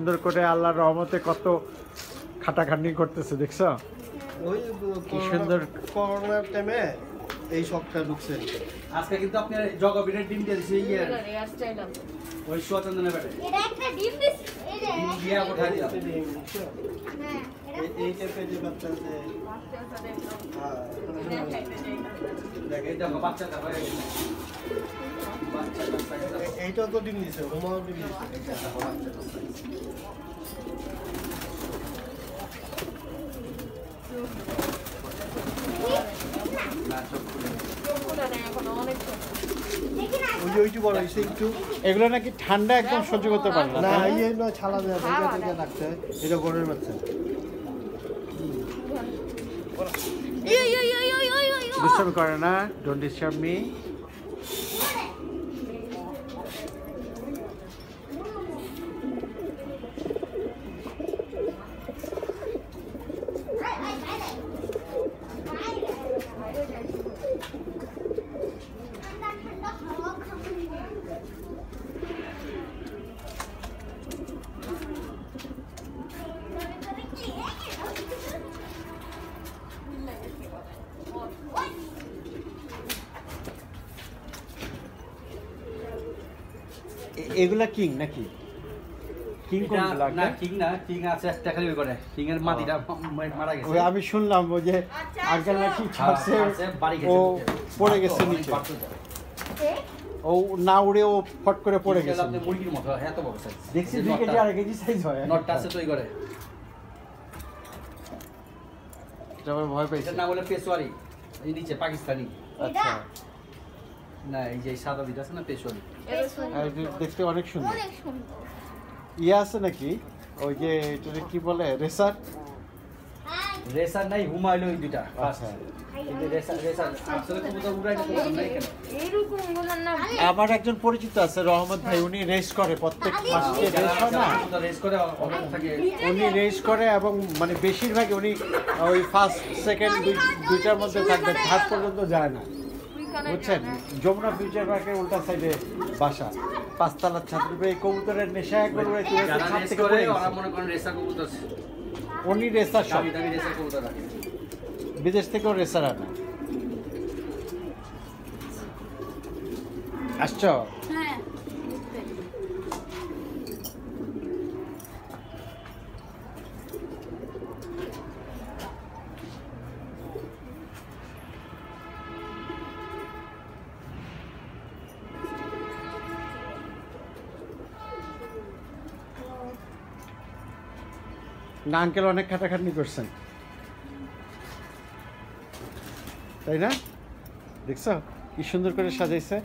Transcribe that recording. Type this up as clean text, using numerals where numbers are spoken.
সুন্দর করে আল্লাহর রহমতে কত খাটাখাটনি করতেছে দেখছো? ওই কি সুন্দর করোনার টাইমে এই শখটা ঢুকছে। আজকে কিন্তু আপনি জগবিনের ডিম দিয়ে দিয়েছে ইয়ে ওই সুচন্দনের ব্যাটে এটা একটা ডিম দিস এই যে ডিম দিয়ে উঠাই দিলাম। হ্যাঁ এই টাইপের যে বাচ্চা আছে দেখে দেখো বাচ্চাটা হয়ে গেছে এইটা তো ডিম দিছে, হুমাও ডিম দিছে। ওইটি বড় হয়েছে একটু। এগুলো নাকি ঠান্ডা একদম সহ্য করতে পারে না না। এই নয় ছালা দেওয়া জায়গা থেকে রাখতে হয়। এটা গরুর বাচ্চা। ডিস্টার্ব করে না, ডোন্ট ডিস্টার্ব মি। এগুলা কিং নাকি? কিং কোনগুলা? না কিং না, কিং আছে একটা খালি ওই করে কিং এর মাটিটা মারা গেছে। ওই আমি শুনলাম ওই যে আঙ্কেল নাকি ছাড়ছে, ও পড়ে গেছে নিচে, ও না উড়ে ও ফট করে পড়ে গেছে। আপনি মুরগির মতো এত বড় সাইজ দেখছি 2 কেজি আর 1 কেজি সাইজ হয়। নটটা আছে তো ওই করে। এটা আমার ভয় পাইছে। এটার নাম হলো পেশোয়ারি, এই নিচে পাকিস্তানি। আচ্ছা, না এই যে সাদা দিটা আছে না পেশোয়ারি। আর এটা দেখতে অনেক সুন্দর। অনেক সুন্দর। ইয়ে আছে নাকি ওই যে এটা কি বলে রেসার? রেসার নাই, হুমায়ুন ওই দুইটা। আচ্ছা, এই যে রেসার রেসার আসলে কবুতর উড়াই না, কবুতর নাই কেন? এইরকম গুলোর নাম আমার একজন পরিচিত আছে রহমত ভাই, উনি রেস করে প্রত্যেক মাসে, রেস হয় না, কবুতর রেস করে অনেক থাকে। উনি রেস করে এবং মানে বেশিরভাগই উনি ওই ফার্স্ট সেকেন্ড দুইটার মধ্যে থাকবে, থার্ড পর্যন্ত যায় না, বুঝছেন? যমুনা ফিউচার পার্কের উল্টা সাইডে বাসা, 5 তলার ছাত্র। এই কবুতরের নেশা একবার উড়ে তুলে যারা ছাদ রেস থেকে করে পড়ে ওরা গেছে। মনে করেন রেসার কবুতর, উনি রেসার সব, দামি দামি রেসার কবুতর রাখে। বিদেশ থেকেও রেসার আনা। আসছো? হ্যাঁ না আঙ্কেল অনেক খাটাখাটনি করছেন, তাই না? দেখছো কি সুন্দর করে সাজাইছে।